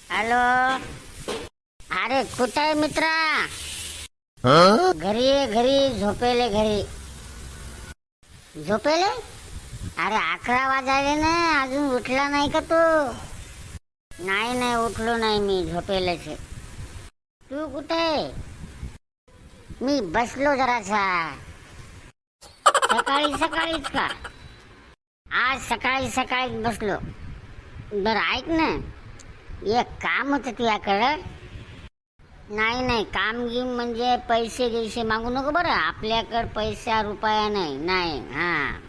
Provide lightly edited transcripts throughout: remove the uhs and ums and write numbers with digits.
Hello. अरे कुठे आहे मित्रा? घरी ये, घरी झोपेले, घरी झोपेले. अरे 11 वाजायले ना, अजून उठला नाही का तू? नाही नाही, उठलो नाही मी, झोपेलेच आहे. तू कुठे आहे? मी बसलो जरासा. सकाळी सकाळीच का? आज सकाळी सकाळीच बसलो. बरं ऐक ना, एक काम होतं तुझ्याकडं. नाही नाही, काम घेऊन म्हणजे पैसे गिसे मागू नको बरं. आपल्याकडं पैसा रुपया नाही. नाही हां,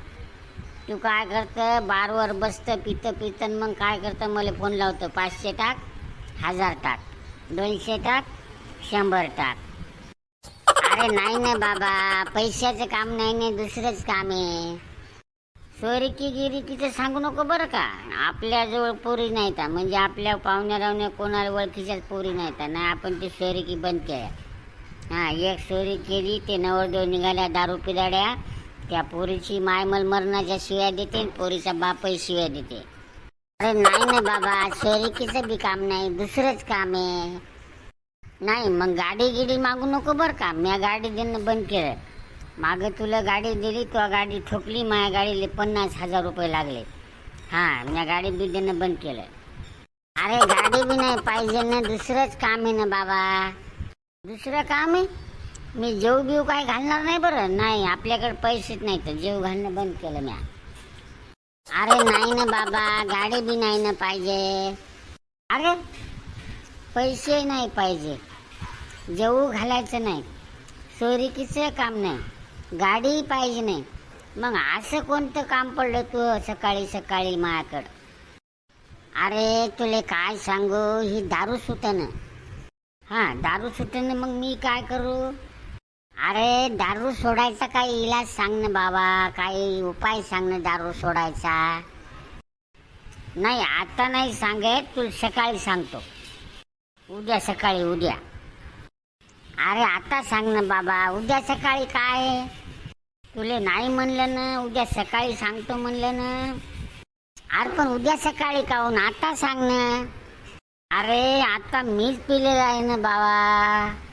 तू काय करतं, बारवर बसतं, पितं पितं, मग काय करतं, मला फोन लावतं. 500 टाक, 1000 टाक, 200 टाक, 100 टाक. अरे नाही ना बाबा, पैशाचं काम नाही ना, दुसरंच काम आहे. सोयरिकीगिरी तिथे सांगू नको बरं का. आपल्याजवळ पोरी नाही तर, म्हणजे आपल्या पाहुण्या रावण्या कोणाला ओळखीच्याच पोरी नाही तर, नाही आपण ती सोयरिकी बंद केल्या. हां, एक सोयरी केली, ते नवरदेव निघाल्या दारू पिदाड्या. त्या पोरीची मायमल मरणाच्या शिव्या देते आणि पोरीचा बापही शिव्या देते. अरे नाही ना बाबा, सोयरिकीचं बी काम नाही, दुसरंच काम आहे. नाही मग गाडी गिडी मागू नको बरं का. मी गाडी देणं बंद केलं. मागं तुला गाडी दिली, तो गाडी ठोकली, माझ्या गाडीला 50,000 रुपये लागले. हां, मी गाडी बी देणं बंद केलं. अरे गाडी बी नाही पाहिजे ना, दुसरंच काम आहे ना बाबा. दुसरं काम आहे. मी जेव बिव काय घालणार नाही बरं. नाही, आपल्याकडे पैसेच नाही तर जेव घालणं बंद केलं मी. अरे नाही ना बाबा, गाडी बी नाही ना पाहिजे. अरे पैसे नाही पाहिजे, जेवू घालायचं नाही, सोयरिकीचं काम नाही, गाडी पाहिजे नाही. मग असं कोणतं काम पडलं तू सकाळी सकाळी माझ्याकडं? अरे तुले काय सांगू, ही दारू सुटणं. हां, दारू सुटणं, मग मी काय करू? अरे दारू सोडायचा काही इलाज सांग ना बाबा, काही उपाय सांग ना दारू सोडायचा. नाही आता नाही सांगत, तुला सकाळी सांगतो. उद्या सकाळी, उद्या. अरे आता सांग ना बाबा, उद्या सकाळी काय? तुले नाही म्हणलं ना, उद्या सकाळी सांगतो म्हणलं ना. अरे पण उद्या सकाळी काहून, आता सांग ना. अरे आता मीच पिलेलं आहे ना बाबा.